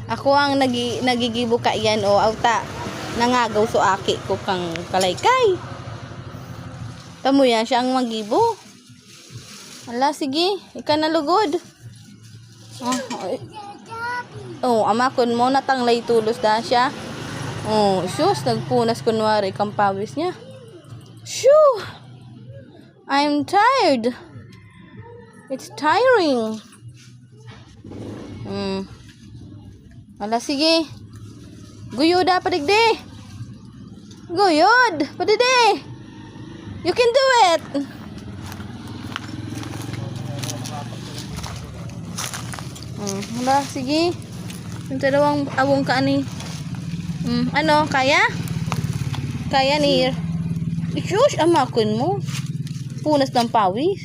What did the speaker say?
Ako ang nagigibo ka yan o auta nangagaw so aki ko kang kalaykay. Tamo yan siya ang magibo. Ala sige, ika na lugod. Amakon mo natanglay tulos da siya. Sus nagpunas kunwari kang pawis niya. Shoo! I'm tired. It's tiring. Ala sige. Guyod padigde. Guyod padigde. You can do it. Ala sige. Yung dalawang awong ka ni. Ano kaya? Kaya ni. Isyush amakon mo. Punas ng pawis.